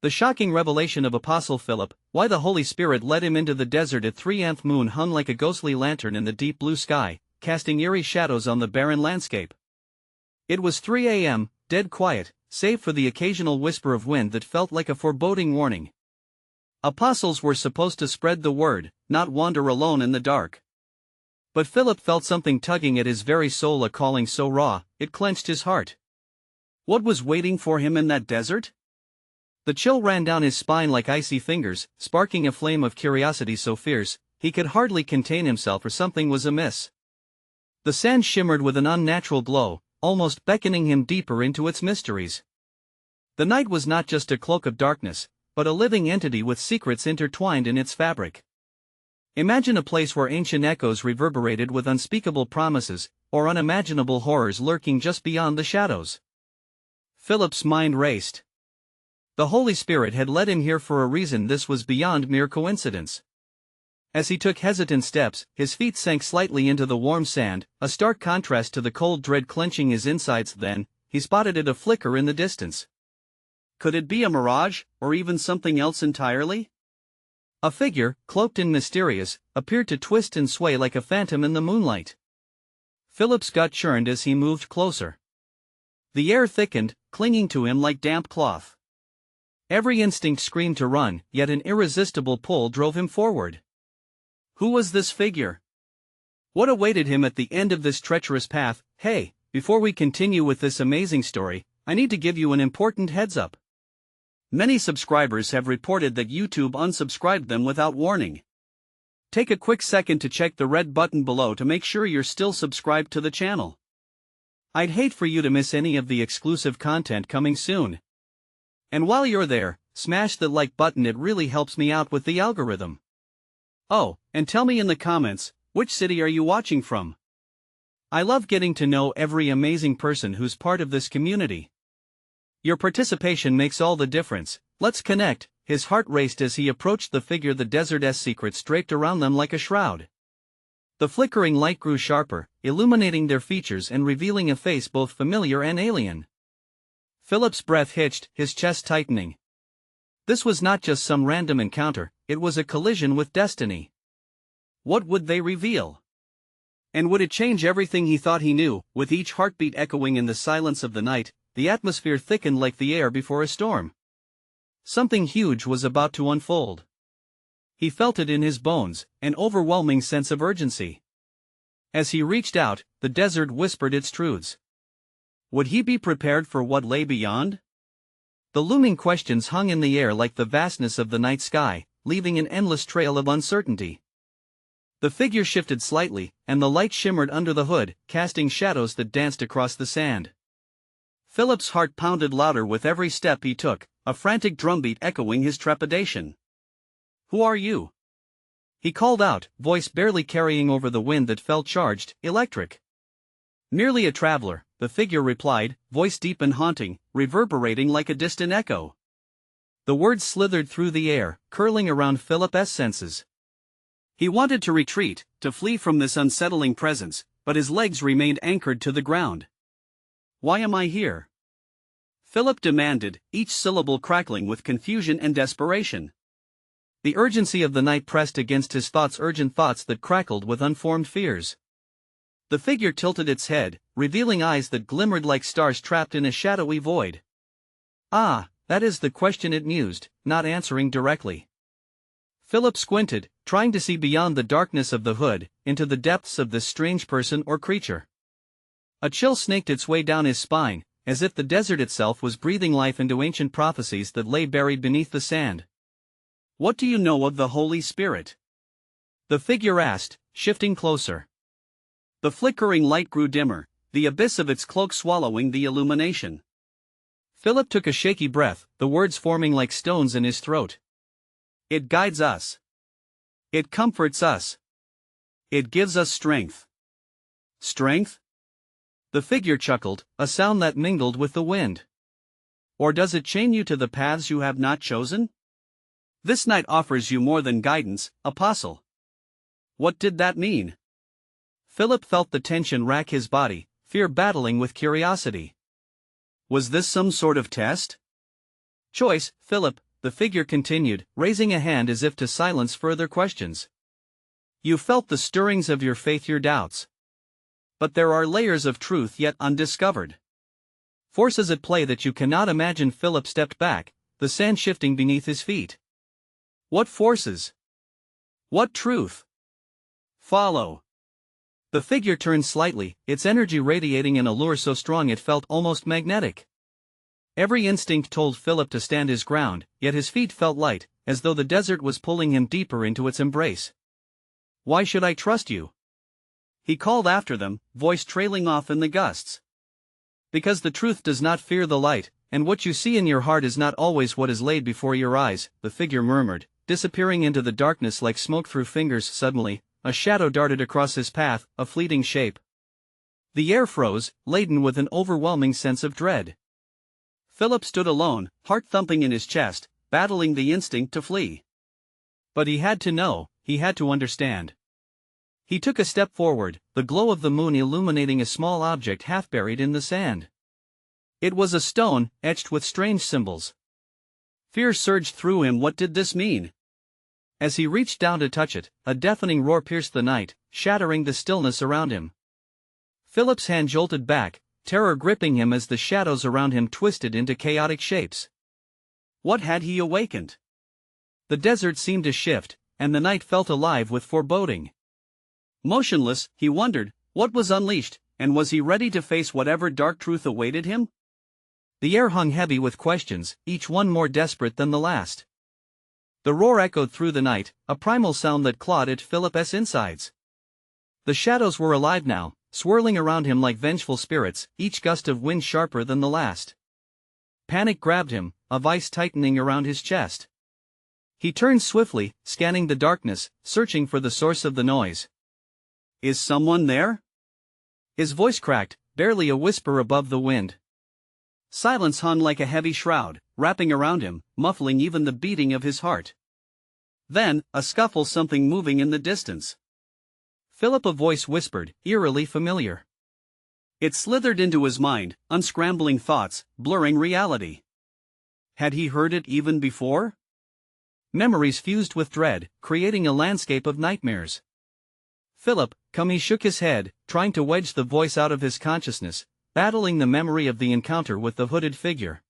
The shocking revelation of Apostle Philip, why the Holy Spirit led him into the desert at 3th moon hung like a ghostly lantern in the deep blue sky, casting eerie shadows on the barren landscape. It was 3 a.m., dead quiet, save for the occasional whisper of wind that felt like a foreboding warning. Apostles were supposed to spread the word, not wander alone in the dark. But Philip felt something tugging at his very soul, a calling so raw, it clenched his heart. What was waiting for him in that desert? The chill ran down his spine like icy fingers, sparking a flame of curiosity so fierce, he could hardly contain himself, or something was amiss. The sand shimmered with an unnatural glow, almost beckoning him deeper into its mysteries. The night was not just a cloak of darkness, but a living entity with secrets intertwined in its fabric. Imagine a place where ancient echoes reverberated with unspeakable promises, or unimaginable horrors lurking just beyond the shadows. Philip's mind raced. The Holy Spirit had led him here for a reason. This was beyond mere coincidence. As he took hesitant steps, his feet sank slightly into the warm sand, a stark contrast to the cold dread clenching his insides. Then, he spotted it, a flicker in the distance. Could it be a mirage, or even something else entirely? A figure, cloaked and mysterious, appeared to twist and sway like a phantom in the moonlight. Philip's gut churned as he moved closer. The air thickened, clinging to him like damp cloth. Every instinct screamed to run, yet an irresistible pull drove him forward. Who was this figure? What awaited him at the end of this treacherous path? Hey, before we continue with this amazing story, I need to give you an important heads up. Many subscribers have reported that YouTube unsubscribed them without warning. Take a quick second to check the red button below to make sure you're still subscribed to the channel. I'd hate for you to miss any of the exclusive content coming soon. And while you're there, smash the like button, it really helps me out with the algorithm. Oh, and tell me in the comments, which city are you watching from? I love getting to know every amazing person who's part of this community. Your participation makes all the difference. Let's connect. His heart raced as he approached the figure, the desert's secrets draped around them like a shroud. The flickering light grew sharper, illuminating their features and revealing a face both familiar and alien. Philip's breath hitched, his chest tightening. This was not just some random encounter, it was a collision with destiny. What would they reveal? And would it change everything he thought he knew? With each heartbeat echoing in the silence of the night, the atmosphere thickened like the air before a storm. Something huge was about to unfold. He felt it in his bones, an overwhelming sense of urgency. As he reached out, the desert whispered its truths. Would he be prepared for what lay beyond? The looming questions hung in the air like the vastness of the night sky, leaving an endless trail of uncertainty. The figure shifted slightly, and the light shimmered under the hood, casting shadows that danced across the sand. Philip's heart pounded louder with every step he took, a frantic drumbeat echoing his trepidation. Who are you? He called out, voice barely carrying over the wind that felt charged, electric. Merely a traveler, the figure replied, voice deep and haunting, reverberating like a distant echo. The words slithered through the air, curling around Philip's senses. He wanted to retreat, to flee from this unsettling presence, but his legs remained anchored to the ground. Why am I here? Philip demanded, each syllable crackling with confusion and desperation. The urgency of the night pressed against his thoughts, urgent thoughts that crackled with unformed fears. The figure tilted its head, revealing eyes that glimmered like stars trapped in a shadowy void. Ah, that is the question, it mused, not answering directly. Philip squinted, trying to see beyond the darkness of the hood, into the depths of this strange person or creature. A chill snaked its way down his spine, as if the desert itself was breathing life into ancient prophecies that lay buried beneath the sand. What do you know of the Holy Spirit? The figure asked, shifting closer. The flickering light grew dimmer, the abyss of its cloak swallowing the illumination. Philip took a shaky breath, the words forming like stones in his throat. It guides us. It comforts us. It gives us strength. Strength? The figure chuckled, a sound that mingled with the wind. Or does it chain you to the paths you have not chosen? This night offers you more than guidance, apostle. What did that mean? Philip felt the tension rack his body, fear battling with curiosity. Was this some sort of test? Choice, Philip, the figure continued, raising a hand as if to silence further questions. You felt the stirrings of your faith, your doubts. But there are layers of truth yet undiscovered. Forces at play that you cannot imagine. Philip stepped back, the sand shifting beneath his feet. What forces? What truth? Follow. The figure turned slightly, its energy radiating an allure so strong it felt almost magnetic. Every instinct told Philip to stand his ground, yet his feet felt light, as though the desert was pulling him deeper into its embrace. Why should I trust you? He called after them, voice trailing off in the gusts. Because the truth does not fear the light, and what you see in your heart is not always what is laid before your eyes, the figure murmured, disappearing into the darkness like smoke through fingers. Suddenly, a shadow darted across his path, a fleeting shape. The air froze, laden with an overwhelming sense of dread. Philip stood alone, heart thumping in his chest, battling the instinct to flee. But he had to know, he had to understand. He took a step forward, the glow of the moon illuminating a small object half buried in the sand. It was a stone, etched with strange symbols. Fear surged through him. What did this mean? As he reached down to touch it, a deafening roar pierced the night, shattering the stillness around him. Philip's hand jolted back, terror gripping him as the shadows around him twisted into chaotic shapes. What had he awakened? The desert seemed to shift, and the night felt alive with foreboding. Motionless, he wondered, what was unleashed, and was he ready to face whatever dark truth awaited him? The air hung heavy with questions, each one more desperate than the last. The roar echoed through the night, a primal sound that clawed at Philip's insides. The shadows were alive now, swirling around him like vengeful spirits, each gust of wind sharper than the last. Panic grabbed him, a vice tightening around his chest. He turned swiftly, scanning the darkness, searching for the source of the noise. Is someone there? His voice cracked, barely a whisper above the wind. Silence hung like a heavy shroud, wrapping around him, muffling even the beating of his heart. Then, a scuffle, something moving in the distance. Philip, a voice whispered, eerily familiar. It slithered into his mind, unscrambling thoughts, blurring reality. Had he heard it even before? Memories fused with dread, creating a landscape of nightmares. Philip, come. He shook his head, trying to wedge the voice out of his consciousness, battling the memory of the encounter with the hooded figure.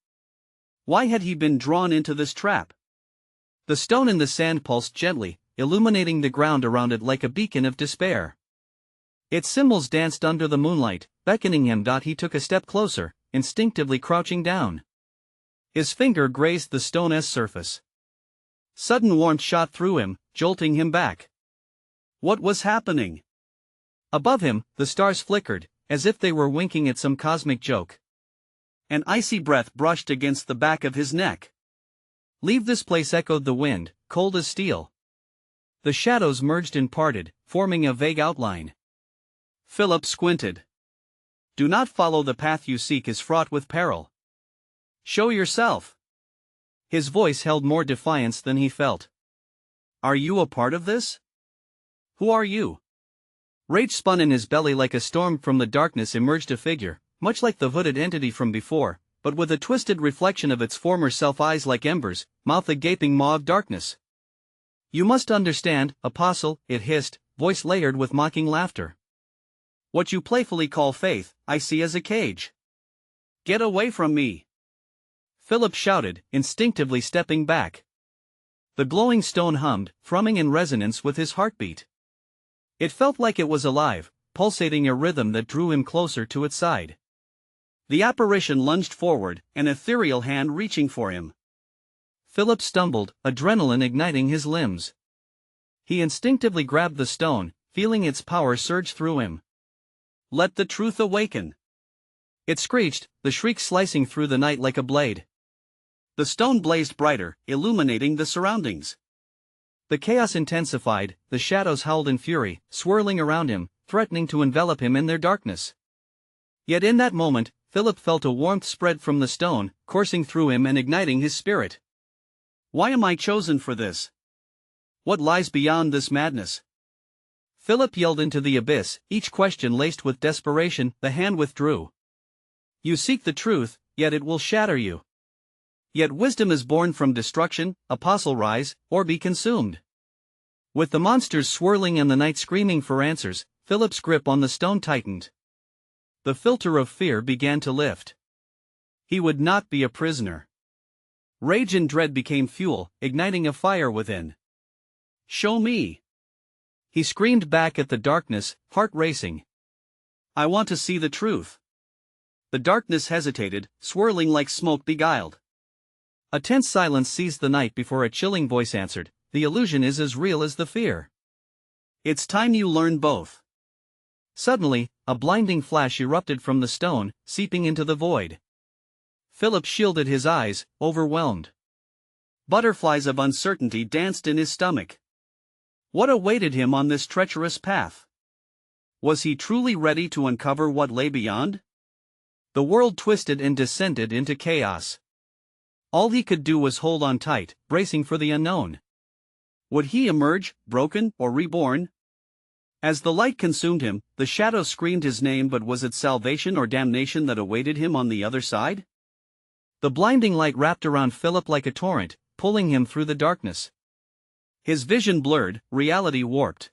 Why had he been drawn into this trap? The stone in the sand pulsed gently, illuminating the ground around it like a beacon of despair. Its symbols danced under the moonlight, beckoning him. He took a step closer, instinctively crouching down. His finger grazed the stone's surface. Sudden warmth shot through him, jolting him back. What was happening? Above him, the stars flickered, as if they were winking at some cosmic joke. An icy breath brushed against the back of his neck. Leave this place, echoed the wind, cold as steel. The shadows merged and parted, forming a vague outline. Philip squinted. Do not follow the path you seek is fraught with peril. Show yourself. His voice held more defiance than he felt. Are you a part of this? Who are you? Rage spun in his belly like a storm. From the darkness emerged a figure, much like the hooded entity from before, but with a twisted reflection of its former self, eyes like embers, mouth a gaping maw of darkness. You must understand, apostle, it hissed, voice layered with mocking laughter. What you playfully call faith, I see as a cage. Get away from me! Philip shouted, instinctively stepping back. The glowing stone hummed, thrumming in resonance with his heartbeat. It felt like it was alive, pulsating a rhythm that drew him closer to its side. The apparition lunged forward, an ethereal hand reaching for him. Philip stumbled, adrenaline igniting his limbs. He instinctively grabbed the stone, feeling its power surge through him. Let the truth awaken! It screeched, the shriek slicing through the night like a blade. The stone blazed brighter, illuminating the surroundings. The chaos intensified, the shadows howled in fury, swirling around him, threatening to envelop him in their darkness. Yet in that moment, Philip felt a warmth spread from the stone, coursing through him and igniting his spirit. Why am I chosen for this? What lies beyond this madness? Philip yelled into the abyss, each question laced with desperation. The hand withdrew. You seek the truth, yet it will shatter you. Yet wisdom is born from destruction. Apostle, rise, or be consumed. With the monsters swirling and the night screaming for answers, Philip's grip on the stone tightened. The filter of fear began to lift. He would not be a prisoner. Rage and dread became fuel, igniting a fire within. Show me! He screamed back at the darkness, heart racing. I want to see the truth. The darkness hesitated, swirling like smoke beguiled. A tense silence seized the night before a chilling voice answered, the illusion is as real as the fear. It's time you learn both. Suddenly, a blinding flash erupted from the stone, seeping into the void. Philip shielded his eyes, overwhelmed. Butterflies of uncertainty danced in his stomach. What awaited him on this treacherous path? Was he truly ready to uncover what lay beyond? The world twisted and descended into chaos. All he could do was hold on tight, bracing for the unknown. Would he emerge, broken or reborn? As the light consumed him, the shadow screamed his name, but was it salvation or damnation that awaited him on the other side? The blinding light wrapped around Philip like a torrent, pulling him through the darkness. His vision blurred, reality warped.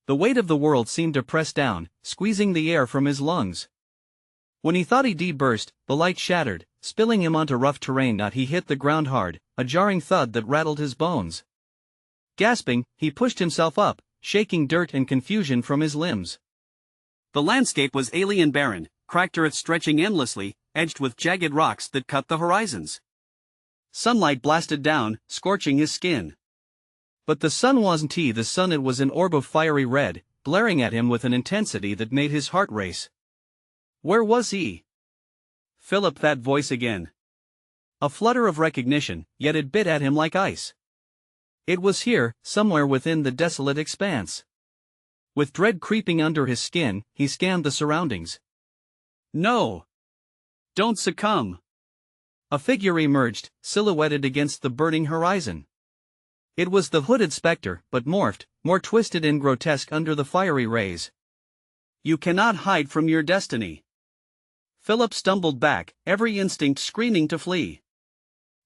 The weight of the world seemed to press down, squeezing the air from his lungs. When he thought he'd burst, the light shattered, spilling him onto rough terrain. He hit the ground hard, a jarring thud that rattled his bones. Gasping, he pushed himself up, shaking dirt and confusion from his limbs. The landscape was alien barren, cracked earth stretching endlessly, edged with jagged rocks that cut the horizons. Sunlight blasted down, scorching his skin. But the sun wasn't the sun, it was an orb of fiery red, glaring at him with an intensity that made his heart race. Where was he? Philip, that voice again. A flutter of recognition, yet it bit at him like ice. It was here, somewhere within the desolate expanse. With dread creeping under his skin, he scanned the surroundings. No! Don't succumb! A figure emerged, silhouetted against the burning horizon. It was the hooded specter, but morphed, more twisted and grotesque under the fiery rays. You cannot hide from your destiny. Philip stumbled back, every instinct screaming to flee.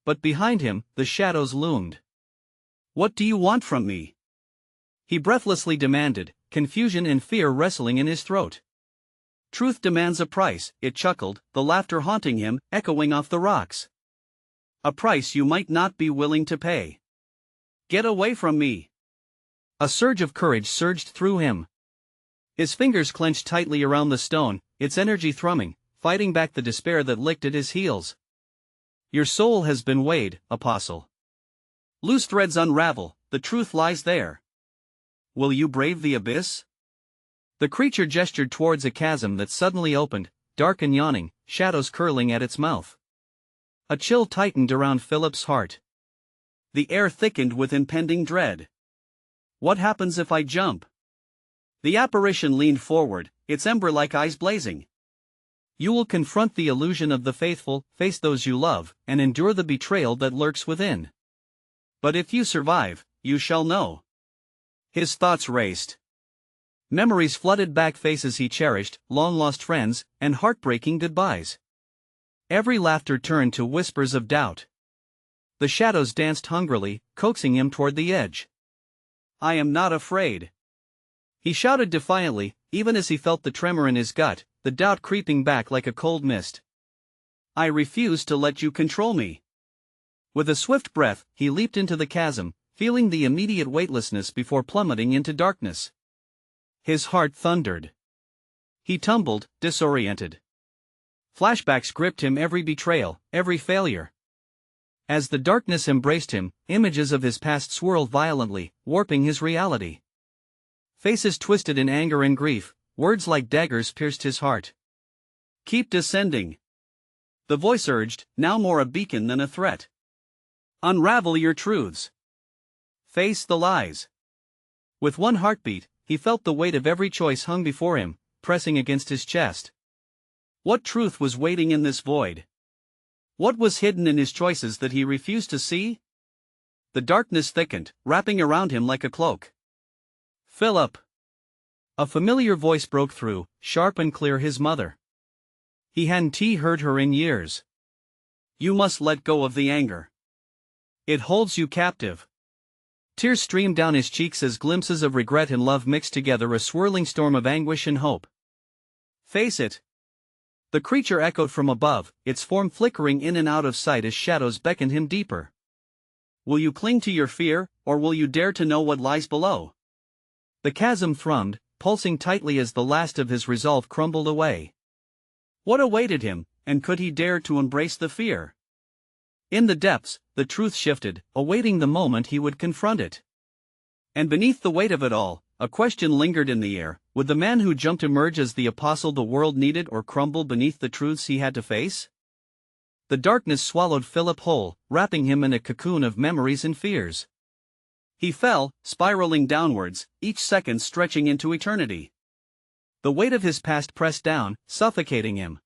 But behind him, the shadows loomed. What do you want from me? He breathlessly demanded, confusion and fear wrestling in his throat. Truth demands a price, it chuckled, the laughter haunting him, echoing off the rocks. A price you might not be willing to pay. Get away from me. A surge of courage surged through him. His fingers clenched tightly around the stone, its energy thrumming, fighting back the despair that licked at his heels. Your soul has been weighed, Apostle. Loose threads unravel, the truth lies there. Will you brave the abyss? The creature gestured towards a chasm that suddenly opened, dark and yawning, shadows curling at its mouth. A chill tightened around Philip's heart. The air thickened with impending dread. What happens if I jump? The apparition leaned forward, its ember-like eyes blazing. You will confront the illusion of the faithful, face those you love, and endure the betrayal that lurks within. But if you survive, you shall know. His thoughts raced. Memories flooded back, faces he cherished, long-lost friends, and heartbreaking goodbyes. Every laughter turned to whispers of doubt. The shadows danced hungrily, coaxing him toward the edge. I am not afraid. He shouted defiantly, even as he felt the tremor in his gut, the doubt creeping back like a cold mist. I refuse to let you control me. With a swift breath, he leaped into the chasm, feeling the immediate weightlessness before plummeting into darkness. His heart thundered. He tumbled, disoriented. Flashbacks gripped him, every betrayal, every failure. As the darkness embraced him, images of his past swirled violently, warping his reality. Faces twisted in anger and grief, words like daggers pierced his heart. Keep descending. The voice urged, now more a beacon than a threat. Unravel your truths. Face the lies. With one heartbeat, he felt the weight of every choice hung before him, pressing against his chest. What truth was waiting in this void? What was hidden in his choices that he refused to see? The darkness thickened, wrapping around him like a cloak. Philip! A familiar voice broke through, sharp and clear, his mother. He hadn't heard her in years. You must let go of the anger. It holds you captive. Tears streamed down his cheeks as glimpses of regret and love mixed together, a swirling storm of anguish and hope. Face it. The creature echoed from above, its form flickering in and out of sight as shadows beckoned him deeper. Will you cling to your fear, or will you dare to know what lies below? The chasm thrummed, pulsing tightly as the last of his resolve crumbled away. What awaited him, and could he dare to embrace the fear? In the depths, the truth shifted, awaiting the moment he would confront it. And beneath the weight of it all, a question lingered in the air: would the man who jumped emerge as the apostle the world needed, or crumble beneath the truths he had to face? The darkness swallowed Philip whole, wrapping him in a cocoon of memories and fears. He fell, spiraling downwards, each second stretching into eternity. The weight of his past pressed down, suffocating him.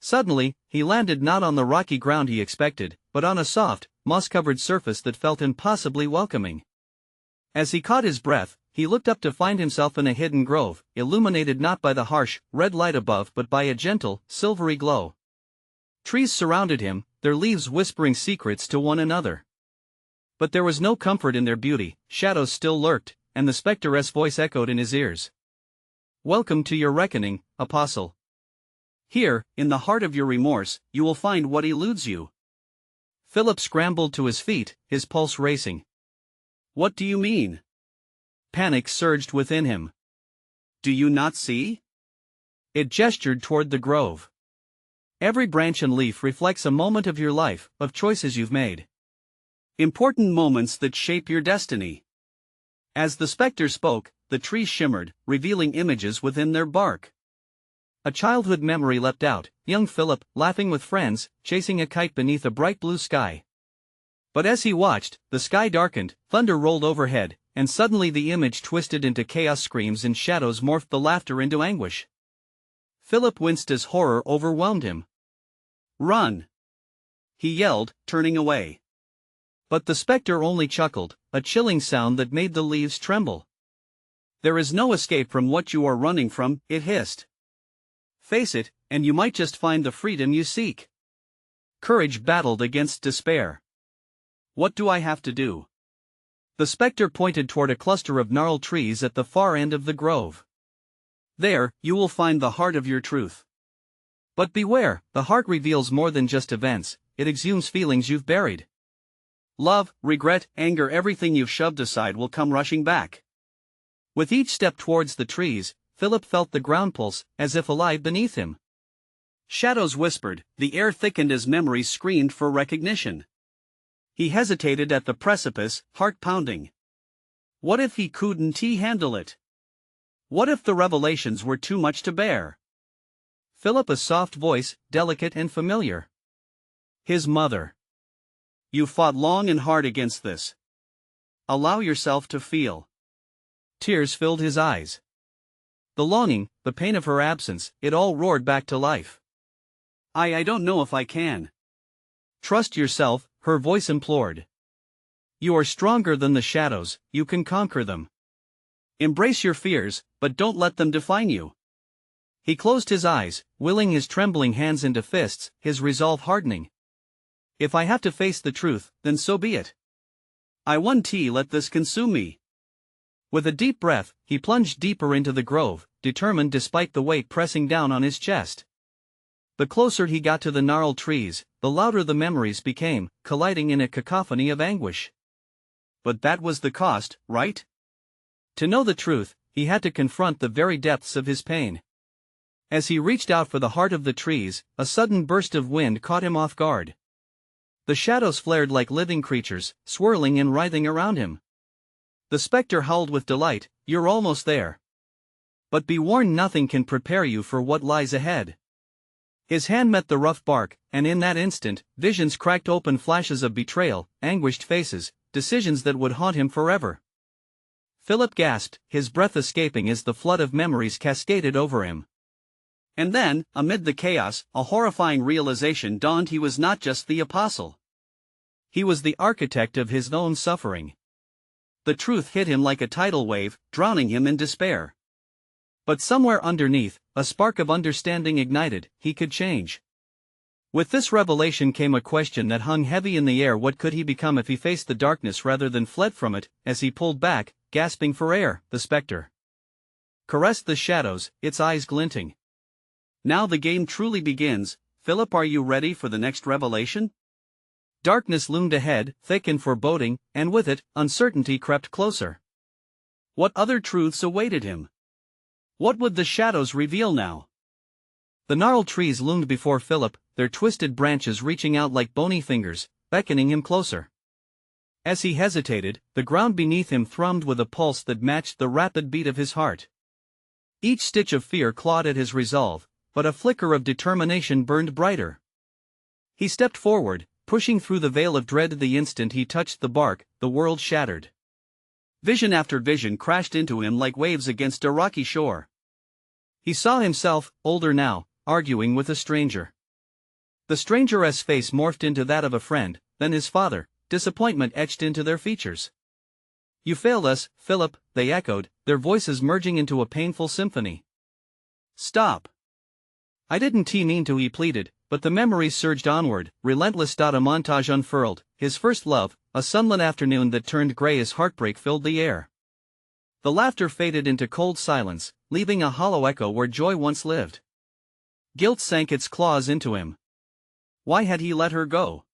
Suddenly, he landed not on the rocky ground he expected, but on a soft, moss-covered surface that felt impossibly welcoming. As he caught his breath, he looked up to find himself in a hidden grove, illuminated not by the harsh, red light above but by a gentle, silvery glow. Trees surrounded him, their leaves whispering secrets to one another. But there was no comfort in their beauty, shadows still lurked, and the spectre's voice echoed in his ears. Welcome to your reckoning, apostle. Here, in the heart of your remorse, you will find what eludes you. Philip scrambled to his feet, his pulse racing. What do you mean? Panic surged within him. Do you not see? It gestured toward the grove. Every branch and leaf reflects a moment of your life, of choices you've made. Important moments that shape your destiny. As the specter spoke, the trees shimmered, revealing images within their bark. A childhood memory leapt out, young Philip, laughing with friends, chasing a kite beneath a bright blue sky. But as he watched, the sky darkened, thunder rolled overhead, and suddenly the image twisted into chaos. Screams and shadows morphed the laughter into anguish. Philip winced as horror overwhelmed him. Run! He yelled, turning away. But the specter only chuckled, a chilling sound that made the leaves tremble. There is no escape from what you are running from, it hissed. Face it, and you might just find the freedom you seek. Courage battled against despair. What do I have to do? The specter pointed toward a cluster of gnarled trees at the far end of the grove. There, you will find the heart of your truth. But beware, the heart reveals more than just events, it exhumes feelings you've buried. Love, regret, anger, everything you've shoved aside will come rushing back. With each step towards the trees, Philip felt the ground pulse, as if alive beneath him. Shadows whispered, the air thickened as memories screamed for recognition. He hesitated at the precipice, heart pounding. What if he couldn't handle it? What if the revelations were too much to bear? Philip, a soft voice, delicate and familiar. His mother. You fought long and hard against this. Allow yourself to feel. Tears filled his eyes. The longing, the pain of her absence, it all roared back to life. I don't know if I can. Trust yourself, her voice implored. You are stronger than the shadows, you can conquer them. Embrace your fears, but don't let them define you. He closed his eyes, willing his trembling hands into fists, his resolve hardening. If I have to face the truth, then so be it. I won't let this consume me. With a deep breath, he plunged deeper into the grove, determined despite the weight pressing down on his chest. The closer he got to the gnarled trees, the louder the memories became, colliding in a cacophony of anguish. But that was the cost, right? To know the truth, he had to confront the very depths of his pain. As he reached out for the heart of the trees, a sudden burst of wind caught him off guard. The shadows flared like living creatures, swirling and writhing around him. The specter howled with delight, you're almost there. But be warned, nothing can prepare you for what lies ahead. His hand met the rough bark, and in that instant, visions cracked open, flashes of betrayal, anguished faces, decisions that would haunt him forever. Philip gasped, his breath escaping as the flood of memories cascaded over him. And then, amid the chaos, a horrifying realization dawned: he was not just the apostle. He was the architect of his own suffering. The truth hit him like a tidal wave, drowning him in despair. But somewhere underneath, a spark of understanding ignited. He could change. With this revelation came a question that hung heavy in the air: what could he become if he faced the darkness rather than fled from it? As he pulled back, gasping for air, the spectre caressed the shadows, its eyes glinting. Now the game truly begins. Philip, are you ready for the next revelation? Darkness loomed ahead, thick and foreboding, and with it, uncertainty crept closer. What other truths awaited him? What would the shadows reveal now? The gnarled trees loomed before Philip, their twisted branches reaching out like bony fingers, beckoning him closer. As he hesitated, the ground beneath him thrummed with a pulse that matched the rapid beat of his heart. Each stitch of fear clawed at his resolve, but a flicker of determination burned brighter. He stepped forward, pushing through the veil of dread. The instant he touched the bark, the world shattered. Vision after vision crashed into him like waves against a rocky shore. He saw himself, older now, arguing with a stranger. The stranger's face morphed into that of a friend, then his father, disappointment etched into their features. "You failed us, Philip," they echoed, their voices merging into a painful symphony. "Stop. I didn't mean to," he pleaded, but the memories surged onward, relentless. A montage unfurled, his first love, a sunlit afternoon that turned gray as heartbreak filled the air. The laughter faded into cold silence, leaving a hollow echo where joy once lived. Guilt sank its claws into him. Why had he let her go?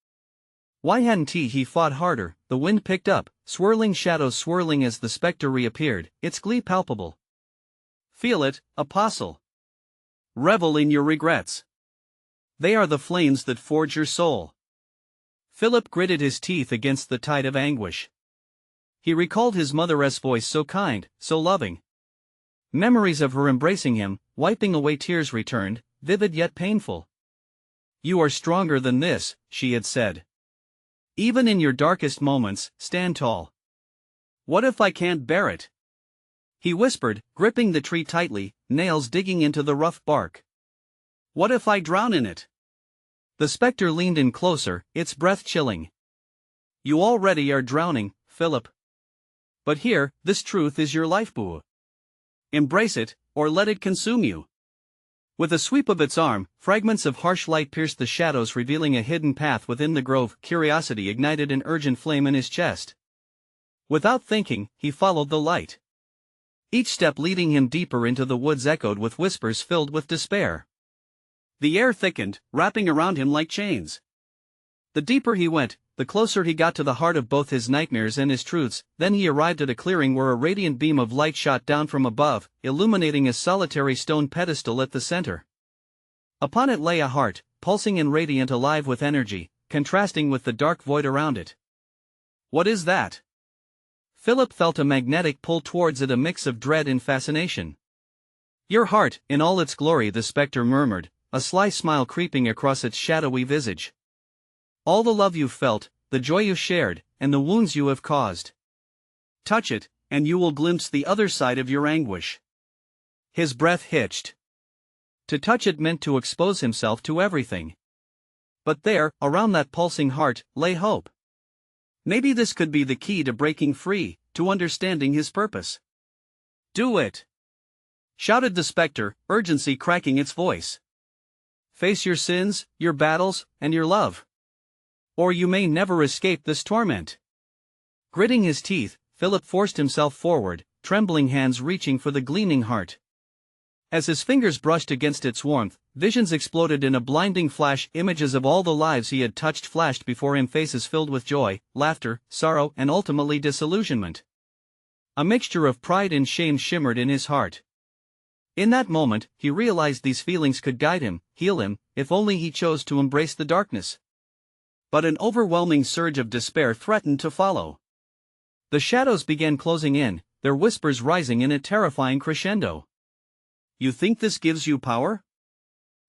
Why hadn't he fought harder? The wind picked up, swirling shadows swirling as the spectre reappeared, its glee palpable. Feel it, apostle. Revel in your regrets. They are the flames that forge your soul. Philip gritted his teeth against the tide of anguish. He recalled his mother's voice, so kind, so loving. Memories of her embracing him, wiping away tears returned, vivid yet painful. "You are stronger than this," she had said. "Even in your darkest moments, stand tall." "What if I can't bear it?" he whispered, gripping the tree tightly, nails digging into the rough bark. "What if I drown in it?" The spectre leaned in closer, its breath chilling. "You already are drowning, Philip. But here, this truth is your lifeblood. Embrace it, or let it consume you." With a sweep of its arm, fragments of harsh light pierced the shadows, revealing a hidden path within the grove. Curiosity ignited an urgent flame in his chest. Without thinking, he followed the light. Each step leading him deeper into the woods echoed with whispers filled with despair. The air thickened, wrapping around him like chains. The deeper he went, the closer he got to the heart of both his nightmares and his truths. Then he arrived at a clearing where a radiant beam of light shot down from above, illuminating a solitary stone pedestal at the center. Upon it lay a heart, pulsing and radiant, alive with energy, contrasting with the dark void around it. "What is that?" Philip felt a magnetic pull towards it, a mix of dread and fascination. "Your heart, in all its glory," the spectre murmured, a sly smile creeping across its shadowy visage. "All the love you've felt, the joy you shared, and the wounds you have caused. Touch it, and you will glimpse the other side of your anguish." His breath hitched. To touch it meant to expose himself to everything. But there, around that pulsing heart, lay hope. Maybe this could be the key to breaking free, to understanding his purpose. "Do it!" shouted the spectre, urgency cracking its voice. "Face your sins, your battles, and your love. Or you may never escape this torment." Gritting his teeth, Philip forced himself forward, trembling hands reaching for the gleaming heart. As his fingers brushed against its warmth, visions exploded in a blinding flash. Images of all the lives he had touched flashed before him, faces filled with joy, laughter, sorrow, and ultimately disillusionment. A mixture of pride and shame shimmered in his heart. In that moment, he realized these feelings could guide him, heal him, if only he chose to embrace the darkness. But an overwhelming surge of despair threatened to follow. The shadows began closing in, their whispers rising in a terrifying crescendo. "You think this gives you power?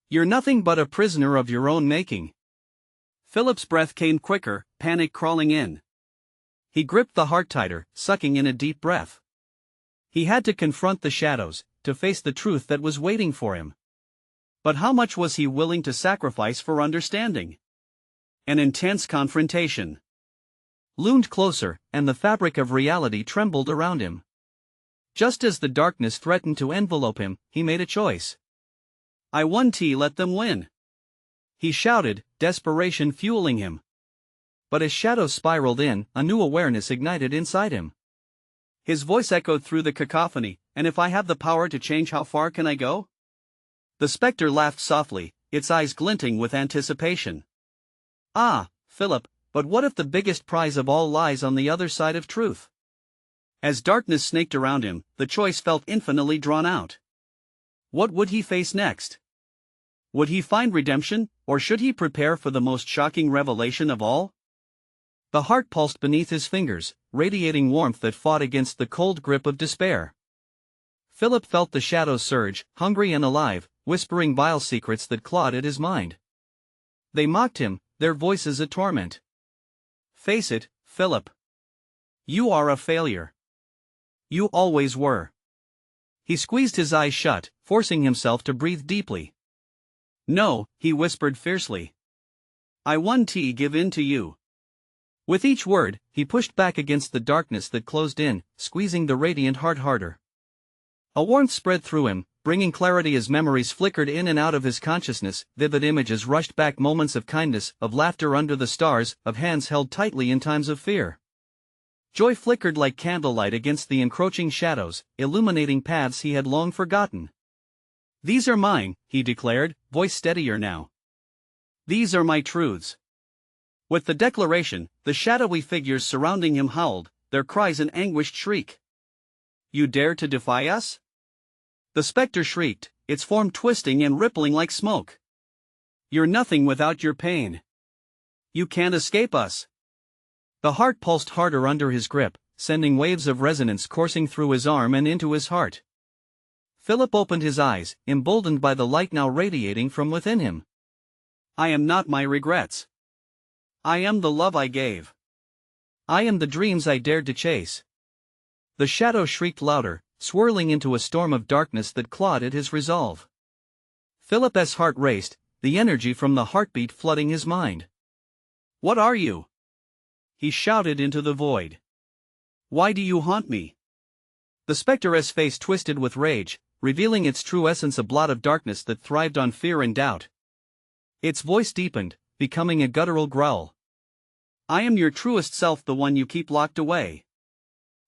You're nothing but a prisoner of your own making." Philip's breath came quicker, panic crawling in. He gripped the heart tighter, sucking in a deep breath. He had to confront the shadows, to face the truth that was waiting for him. But how much was he willing to sacrifice for understanding? An intense confrontation loomed closer, and the fabric of reality trembled around him. Just as the darkness threatened to envelope him, he made a choice. "I won. Let them win." he shouted, desperation fueling him. But as shadows spiraled in, a new awareness ignited inside him. His voice echoed through the cacophony, and if I have the power to change, how far can I go? The specter laughed softly, its eyes glinting with anticipation. Ah, Philip, but what if the biggest prize of all lies on the other side of truth? As darkness snaked around him, the choice felt infinitely drawn out. What would he face next? Would he find redemption, or should he prepare for the most shocking revelation of all? The heart pulsed beneath his fingers, radiating warmth that fought against the cold grip of despair. Philip felt the shadows surge, hungry and alive, whispering vile secrets that clawed at his mind. They mocked him, their voices a torment. Face it, Philip. You are a failure. You always were. He squeezed his eyes shut, forcing himself to breathe deeply. No, he whispered fiercely. I won't give in to you. With each word, he pushed back against the darkness that closed in, squeezing the radiant heart harder. A warmth spread through him, bringing clarity as memories flickered in and out of his consciousness. Vivid images rushed back, moments of kindness, of laughter under the stars, of hands held tightly in times of fear. Joy flickered like candlelight against the encroaching shadows, illuminating paths he had long forgotten. These are mine, he declared, voice steadier now. These are my truths. With the declaration, the shadowy figures surrounding him howled, their cries an anguished shriek. You dare to defy us? The specter shrieked, its form twisting and rippling like smoke. You're nothing without your pain. You can't escape us. The heart pulsed harder under his grip, sending waves of resonance coursing through his arm and into his heart. Philip opened his eyes, emboldened by the light now radiating from within him. I am not my regrets. I am the love I gave. I am the dreams I dared to chase. The shadow shrieked louder, swirling into a storm of darkness that clawed at his resolve. Philip's heart raced, the energy from the heartbeat flooding his mind. What are you? He shouted into the void. Why do you haunt me? The spectre's face twisted with rage, revealing its true essence, a blot of darkness that thrived on fear and doubt. Its voice deepened, becoming a guttural growl. I am your truest self, the one you keep locked away.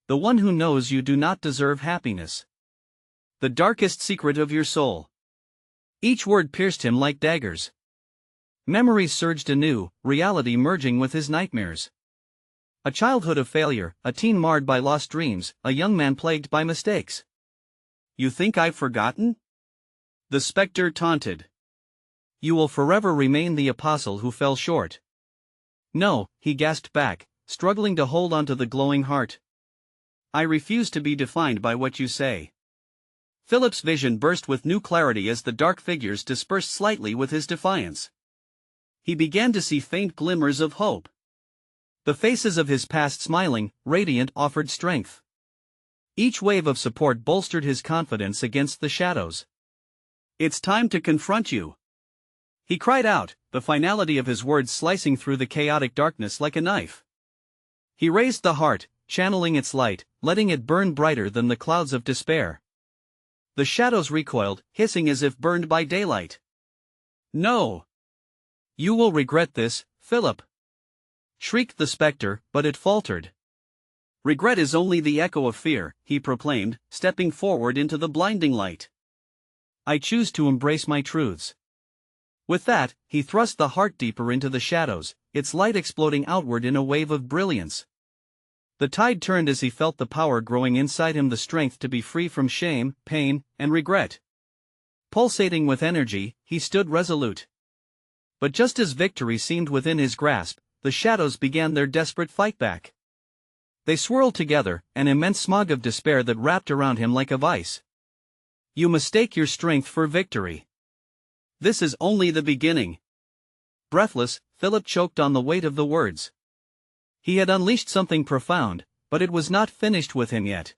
The one who knows you do not deserve happiness. The darkest secret of your soul. Each word pierced him like daggers. Memories surged anew, reality merging with his nightmares. A childhood of failure, a teen marred by lost dreams, a young man plagued by mistakes. You think I've forgotten? The specter taunted. You will forever remain the apostle who fell short. No, he gasped back, struggling to hold onto the glowing heart. I refuse to be defined by what you say. Philip's vision burst with new clarity as the dark figures dispersed slightly with his defiance. He began to see faint glimmers of hope. The faces of his past, smiling, radiant, offered strength. Each wave of support bolstered his confidence against the shadows. It's time to confront you. He cried out, the finality of his words slicing through the chaotic darkness like a knife. He raised the heart, channeling its light, letting it burn brighter than the clouds of despair. The shadows recoiled, hissing as if burned by daylight. No! You will regret this, Philip! Shrieked the specter, but it faltered. Regret is only the echo of fear, he proclaimed, stepping forward into the blinding light. I choose to embrace my truths. With that, he thrust the heart deeper into the shadows, its light exploding outward in a wave of brilliance. The tide turned as he felt the power growing inside him, the strength to be free from shame, pain, and regret. Pulsating with energy, he stood resolute. But just as victory seemed within his grasp, the shadows began their desperate fight back. They swirled together, an immense smog of despair that wrapped around him like a vice. You mistake your strength for victory. This is only the beginning. Breathless, Philip choked on the weight of the words. He had unleashed something profound, but it was not finished with him yet.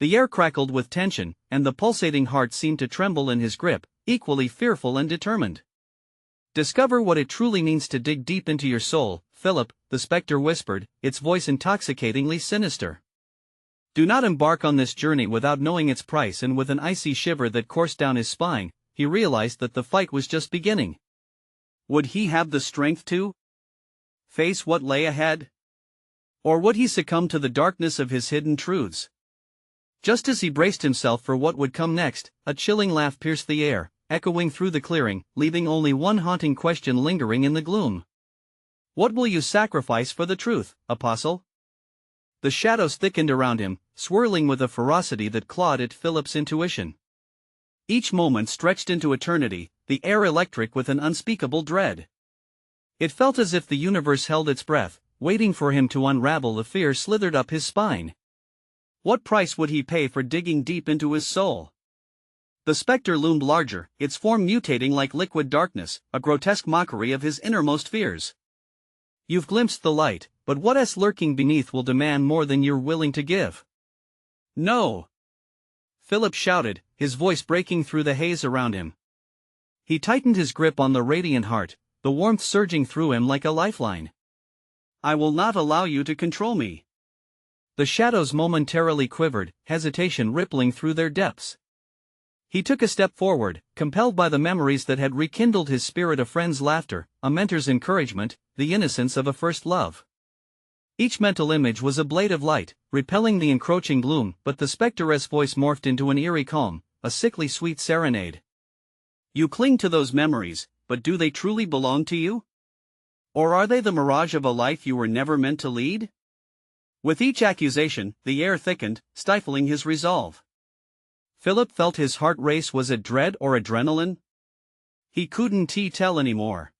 The air crackled with tension, and the pulsating heart seemed to tremble in his grip, equally fearful and determined. Discover what it truly means to dig deep into your soul, Philip, the specter whispered, its voice intoxicatingly sinister. Do not embark on this journey without knowing its price, and with an icy shiver that coursed down his spine, he realized that the fight was just beginning. Would he have the strength to face what lay ahead? Or would he succumb to the darkness of his hidden truths? Just as he braced himself for what would come next, a chilling laugh pierced the air, echoing through the clearing, leaving only one haunting question lingering in the gloom. What will you sacrifice for the truth, Apostle? The shadows thickened around him, swirling with a ferocity that clawed at Philip's intuition. Each moment stretched into eternity, the air electric with an unspeakable dread. It felt as if the universe held its breath, waiting for him to unravel. The fear slithered up his spine. What price would he pay for digging deep into his soul? The specter loomed larger, its form mutating like liquid darkness, a grotesque mockery of his innermost fears. You've glimpsed the light, but what's lurking beneath will demand more than you're willing to give. No! Philip shouted, his voice breaking through the haze around him. He tightened his grip on the radiant heart, the warmth surging through him like a lifeline. I will not allow you to control me. The shadows momentarily quivered, hesitation rippling through their depths. He took a step forward, compelled by the memories that had rekindled his spirit: a friend's laughter, a mentor's encouragement, the innocence of a first love. Each mental image was a blade of light, repelling the encroaching gloom, but the spectre's voice morphed into an eerie calm, a sickly sweet serenade. You cling to those memories, but do they truly belong to you? Or are they the mirage of a life you were never meant to lead? With each accusation, the air thickened, stifling his resolve. Philip felt his heart race. Was it dread or adrenaline? He couldn't tell anymore.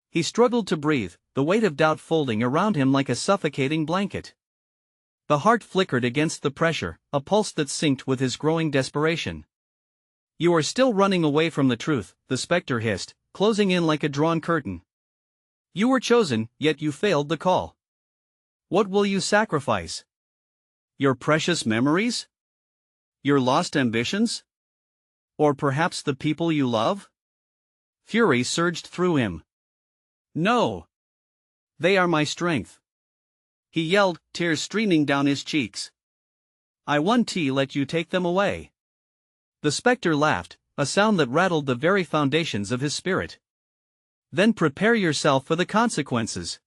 He struggled to breathe, the weight of doubt folding around him like a suffocating blanket. The heart flickered against the pressure, a pulse that synced with his growing desperation. You are still running away from the truth, the specter hissed, closing in like a drawn curtain. You were chosen, yet you failed the call. What will you sacrifice? Your precious memories? Your lost ambitions? Or perhaps the people you love? Fury surged through him. No! They are my strength. He yelled, tears streaming down his cheeks. I won't let you take them away. The specter laughed, a sound that rattled the very foundations of his spirit. Then prepare yourself for the consequences.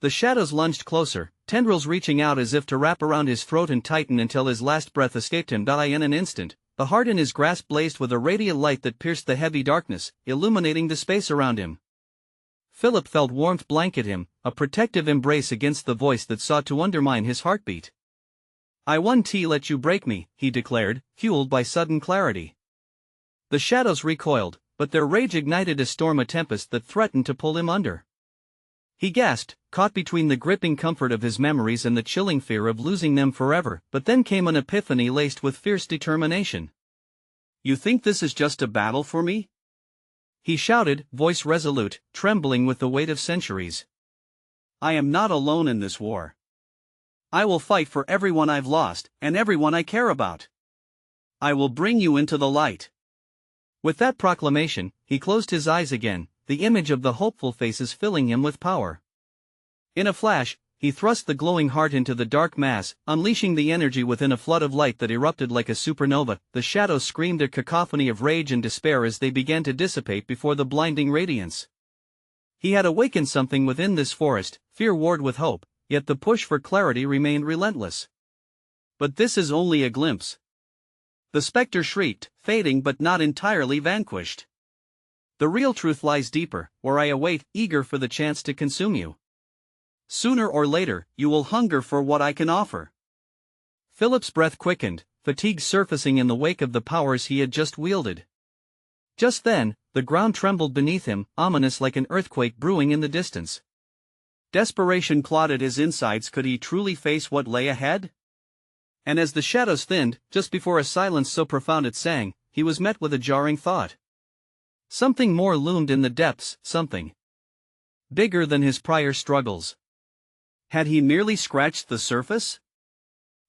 The shadows lunged closer, tendrils reaching out as if to wrap around his throat and tighten until his last breath escaped him. In an instant, the heart in his grasp blazed with a radiant light that pierced the heavy darkness, illuminating the space around him. Philip felt warmth blanket him, a protective embrace against the voice that sought to undermine his heartbeat. I won't let you break me, he declared, fueled by sudden clarity. The shadows recoiled, but their rage ignited a storm, a tempest that threatened to pull him under. He gasped, caught between the gripping comfort of his memories and the chilling fear of losing them forever, but then came an epiphany laced with fierce determination. You think this is just a battle for me? He shouted, voice resolute, trembling with the weight of centuries. I am not alone in this war. I will fight for everyone I've lost, and everyone I care about. I will bring you into the light. With that proclamation, he closed his eyes again, the image of the hopeful faces filling him with power. In a flash, he thrust the glowing heart into the dark mass, unleashing the energy within a flood of light that erupted like a supernova. The shadows screamed a cacophony of rage and despair as they began to dissipate before the blinding radiance. He had awakened something within this forest, fear warred with hope, yet the push for clarity remained relentless. But this is only a glimpse. The specter shrieked, fading but not entirely vanquished. The real truth lies deeper, where I await, eager for the chance to consume you. Sooner or later, you will hunger for what I can offer. Philip's breath quickened, fatigue surfacing in the wake of the powers he had just wielded. Just then, the ground trembled beneath him, ominous like an earthquake brewing in the distance. Desperation clawed at his insides. Could he truly face what lay ahead? And as the shadows thinned, just before a silence so profound it sang, he was met with a jarring thought. Something more loomed in the depths, something bigger than his prior struggles. Had he merely scratched the surface?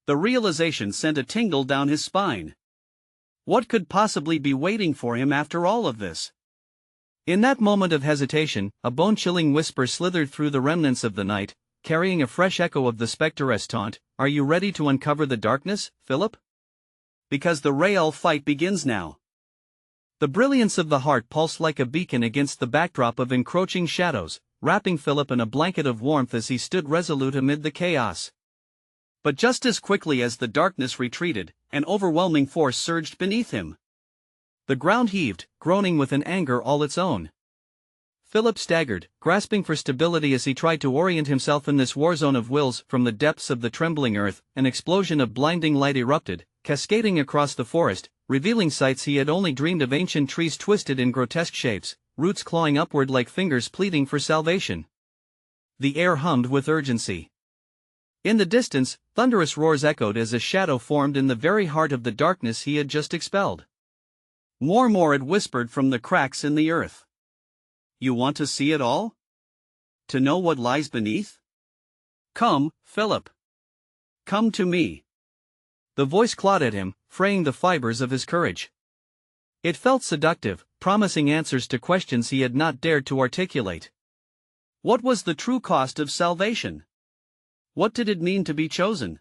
The realization sent a tingle down his spine. What could possibly be waiting for him after all of this? In that moment of hesitation, a bone-chilling whisper slithered through the remnants of the night, carrying a fresh echo of the spectre's taunt. Are you ready to uncover the darkness, Philip? Because the real fight begins now. The brilliance of the heart pulsed like a beacon against the backdrop of encroaching shadows, wrapping Philip in a blanket of warmth as he stood resolute amid the chaos. But just as quickly as the darkness retreated, an overwhelming force surged beneath him. The ground heaved, groaning with an anger all its own. Philip staggered, grasping for stability as he tried to orient himself in this war zone of wills. From the depths of the trembling earth, an explosion of blinding light erupted, cascading across the forest, revealing sights he had only dreamed of: ancient trees twisted in grotesque shapes, roots clawing upward like fingers pleading for salvation. The air hummed with urgency. In the distance, thunderous roars echoed as a shadow formed in the very heart of the darkness he had just expelled. More it whispered from the cracks in the earth. You want to see it all? To know what lies beneath? Come, Philip. Come to me. The voice clawed at him, fraying the fibers of his courage. It felt seductive, promising answers to questions he had not dared to articulate. What was the true cost of salvation? What did it mean to be chosen?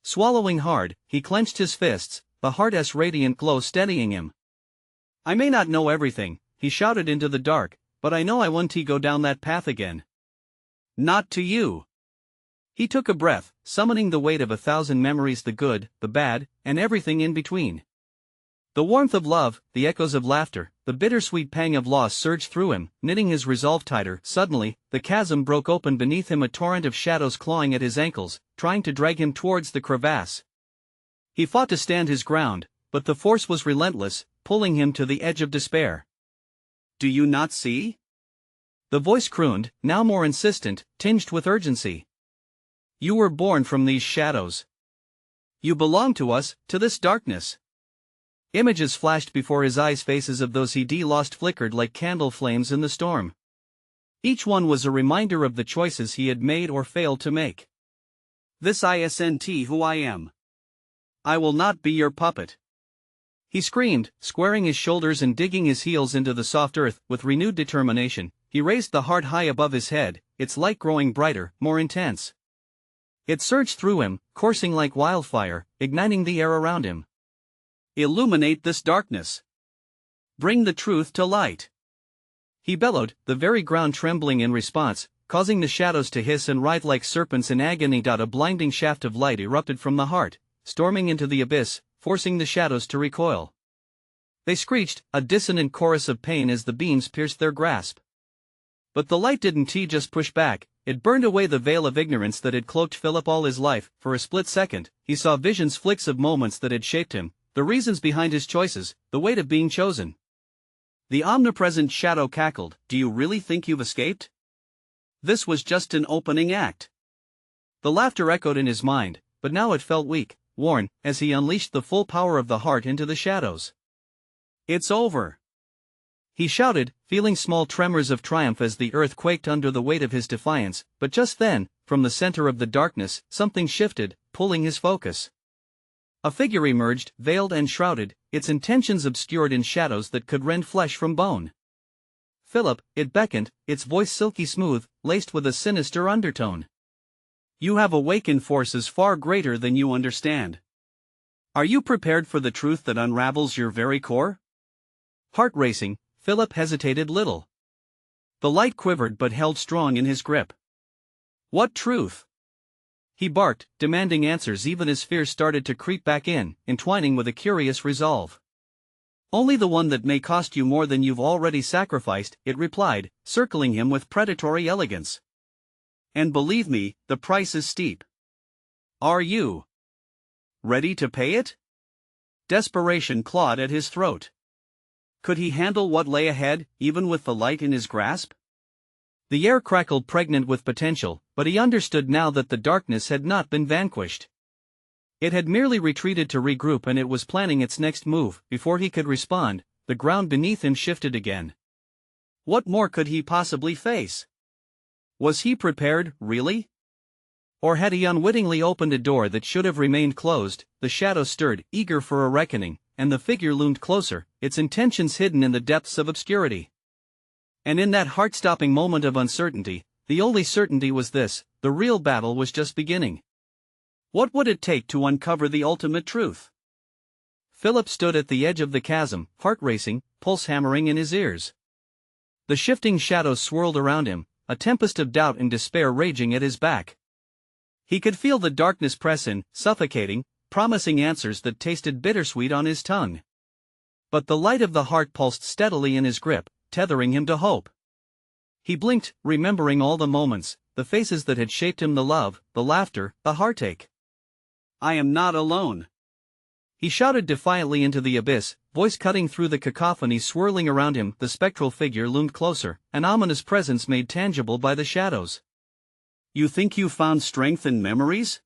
Swallowing hard, he clenched his fists, the heart's radiant glow steadying him. I may not know everything, he shouted into the dark, but I know I want to go down that path again. Not to you. He took a breath, summoning the weight of 1,000 memories, the good, the bad, and everything in between. The warmth of love, the echoes of laughter, the bittersweet pang of loss surged through him, knitting his resolve tighter. Suddenly, the chasm broke open beneath him, a torrent of shadows clawing at his ankles, trying to drag him towards the crevasse. He fought to stand his ground, but the force was relentless, pulling him to the edge of despair. Do you not see? The voice crooned, now more insistent, tinged with urgency. You were born from these shadows. You belong to us, to this darkness. Images flashed before his eyes, faces of those he'd lost flickered like candle flames in the storm. Each one was a reminder of the choices he had made or failed to make. This isn't who I am. I will not be your puppet. He screamed, squaring his shoulders and digging his heels into the soft earth. With renewed determination, he raised the heart high above his head, its light growing brighter, more intense. It surged through him, coursing like wildfire, igniting the air around him. Illuminate this darkness. Bring the truth to light. He bellowed, the very ground trembling in response, causing the shadows to hiss and writhe like serpents in agony. A blinding shaft of light erupted from the heart, storming into the abyss, forcing the shadows to recoil. They screeched, a dissonant chorus of pain as the beams pierced their grasp. But the light didn't just push back, it burned away the veil of ignorance that had cloaked Philip all his life. For a split second, he saw visions, flicks of moments that had shaped him, the reasons behind his choices, the weight of being chosen. The omnipresent shadow cackled, do you really think you've escaped? This was just an opening act. The laughter echoed in his mind, but now it felt weak, worn, as he unleashed the full power of the heart into the shadows. It's over. He shouted, feeling small tremors of triumph as the earth quaked under the weight of his defiance. But just then, from the center of the darkness, something shifted, pulling his focus. A figure emerged, veiled and shrouded, its intentions obscured in shadows that could rend flesh from bone. Philip, it beckoned, its voice silky smooth, laced with a sinister undertone. You have awakened forces far greater than you understand. Are you prepared for the truth that unravels your very core? Heart racing, Philip hesitated little. The light quivered but held strong in his grip. What truth? He barked, demanding answers even as fear started to creep back in, entwining with a curious resolve. Only the one that may cost you more than you've already sacrificed, it replied, circling him with predatory elegance. And believe me, the price is steep. Are you ready to pay it? Desperation clawed at his throat. Could he handle what lay ahead, even with the light in his grasp? The air crackled, pregnant with potential, but he understood now that the darkness had not been vanquished. It had merely retreated to regroup, and it was planning its next move. Before he could respond, the ground beneath him shifted again. What more could he possibly face? Was he prepared, really? Or had he unwittingly opened a door that should have remained closed? The shadow stirred, eager for a reckoning, and the figure loomed closer, its intentions hidden in the depths of obscurity. And in that heart-stopping moment of uncertainty, the only certainty was this: the real battle was just beginning. What would it take to uncover the ultimate truth? Philip stood at the edge of the chasm, heart racing, pulse hammering in his ears. The shifting shadows swirled around him, a tempest of doubt and despair raging at his back. He could feel the darkness press in, suffocating, promising answers that tasted bittersweet on his tongue. But the light of the heart pulsed steadily in his grip, tethering him to hope. He blinked, remembering all the moments, the faces that had shaped him, the love, the laughter, the heartache. "I am not alone," he shouted defiantly into the abyss, voice cutting through the cacophony swirling around him. The spectral figure loomed closer, an ominous presence made tangible by the shadows. "You think you found strength in memories?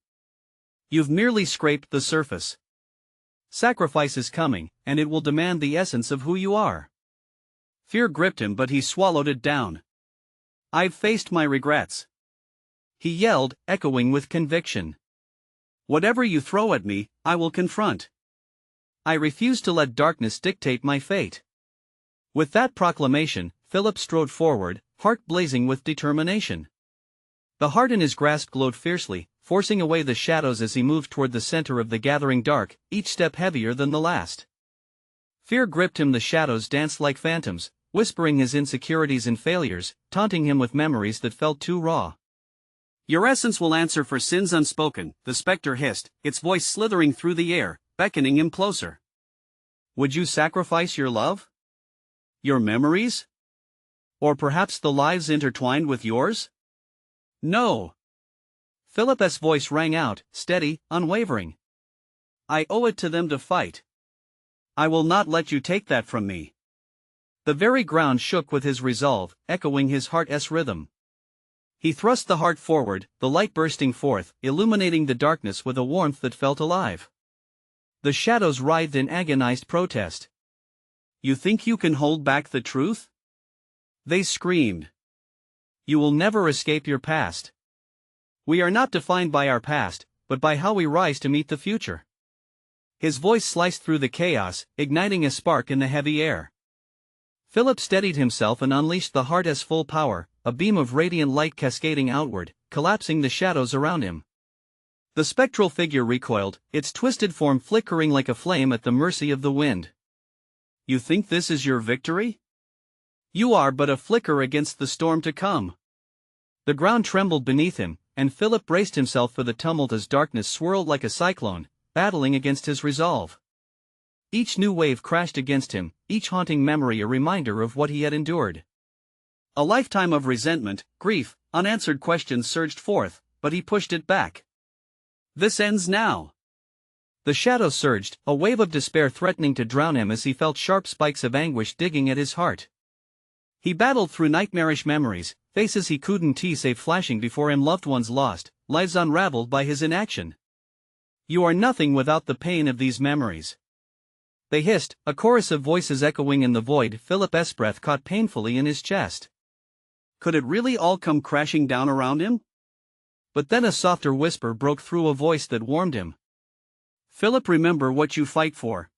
You've merely scraped the surface. Sacrifice is coming, and it will demand the essence of who you are." Fear gripped him, but he swallowed it down. "I've faced my regrets," he yelled, echoing with conviction. "Whatever you throw at me, I will confront. I refuse to let darkness dictate my fate." With that proclamation, Philip strode forward, heart blazing with determination. The heart in his grasp glowed fiercely, forcing away the shadows as he moved toward the center of the gathering dark, each step heavier than the last. Fear gripped him, the shadows danced like phantoms, whispering his insecurities and failures, taunting him with memories that felt too raw. "Your essence will answer for sins unspoken," the specter hissed, its voice slithering through the air, beckoning him closer. "Would you sacrifice your love? Your memories? Or perhaps the lives intertwined with yours?" "No." Philip's voice rang out, steady, unwavering. "I owe it to them to fight. I will not let you take that from me." The very ground shook with his resolve, echoing his heart's rhythm. He thrust the heart forward, the light bursting forth, illuminating the darkness with a warmth that felt alive. The shadows writhed in agonized protest. "You think you can hold back the truth?" they screamed. "You will never escape your past. We are not defined by our past, but by how we rise to meet the future." His voice sliced through the chaos, igniting a spark in the heavy air. Philip steadied himself and unleashed the heart's full power, a beam of radiant light cascading outward, collapsing the shadows around him. The spectral figure recoiled, its twisted form flickering like a flame at the mercy of the wind. "You think this is your victory? You are but a flicker against the storm to come." The ground trembled beneath him, and Philip braced himself for the tumult as darkness swirled like a cyclone, battling against his resolve. Each new wave crashed against him, each haunting memory a reminder of what he had endured. A lifetime of resentment, grief, unanswered questions surged forth, but he pushed it back. "This ends now." The shadow surged, a wave of despair threatening to drown him as he felt sharp spikes of anguish digging at his heart. He battled through nightmarish memories, faces he couldn't see save flashing before him, loved ones lost, lives unraveled by his inaction. "You are nothing without the pain of these memories," they hissed, a chorus of voices echoing in the void. Philip's breath caught painfully in his chest. Could it really all come crashing down around him? But then a softer whisper broke through, a voice that warmed him. "Philip, remember what you fight for.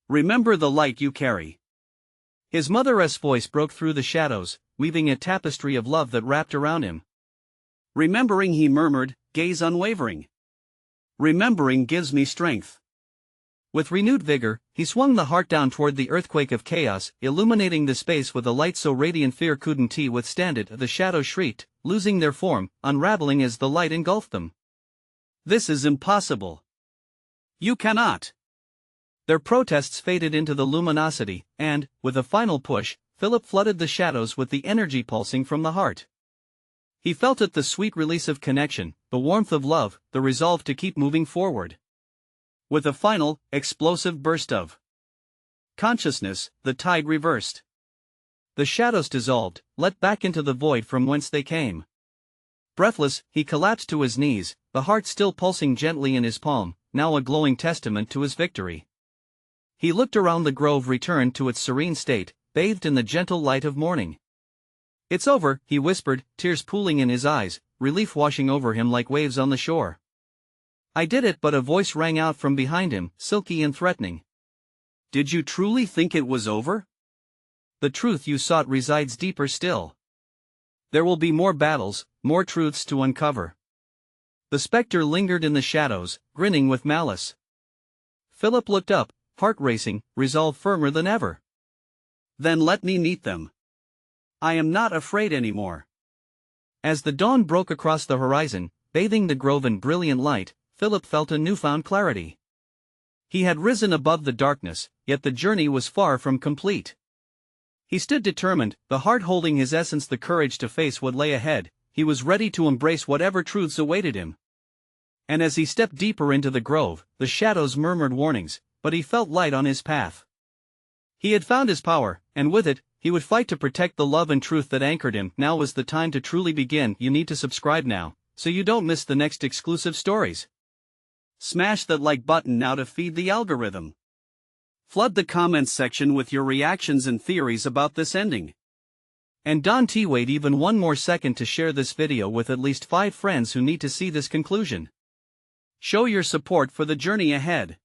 Remember the light you carry." His mother's voice broke through the shadows, weaving a tapestry of love that wrapped around him. "Remembering," he murmured, gaze unwavering. "Remembering gives me strength." With renewed vigor, he swung the heart down toward the earthquake of chaos, illuminating the space with a light so radiant fear couldn't withstand it. The shadows shrieked, losing their form, unraveling as the light engulfed them. "This is impossible. You cannot." Their protests faded into the luminosity, and, with a final push, Philip flooded the shadows with the energy pulsing from the heart. He felt it, the sweet release of connection, the warmth of love, the resolve to keep moving forward. With a final, explosive burst of consciousness, the tide reversed. The shadows dissolved, let back into the void from whence they came. Breathless, he collapsed to his knees, the heart still pulsing gently in his palm, now a glowing testament to his victory. He looked around. The grove returned to its serene state, bathed in the gentle light of morning. "It's over," he whispered, tears pooling in his eyes, relief washing over him like waves on the shore. "I did it," but a voice rang out from behind him, silky and threatening. "Did you truly think it was over? The truth you sought resides deeper still. There will be more battles, more truths to uncover." The specter lingered in the shadows, grinning with malice. Philip looked up, heart racing, resolve firmer than ever. Then let me meet them. I am not afraid anymore. As the dawn broke across the horizon, bathing the grove in brilliant light, Philip felt a newfound clarity. He had risen above the darkness, yet the journey was far from complete. He stood determined, the heart holding his essence, the courage to face what lay ahead. He was ready to embrace whatever truths awaited him. And as he stepped deeper into the grove, the shadows murmured warnings, but he felt light on his path. He had found his power, and with it, he would fight to protect the love and truth that anchored him. Now was the time to truly begin. You need to subscribe now, so you don't miss the next exclusive stories. Smash that like button now to feed the algorithm. Flood the comments section with your reactions and theories about this ending. And wait even one more second to share this video with at least 5 friends who need to see this conclusion. Show your support for the journey ahead.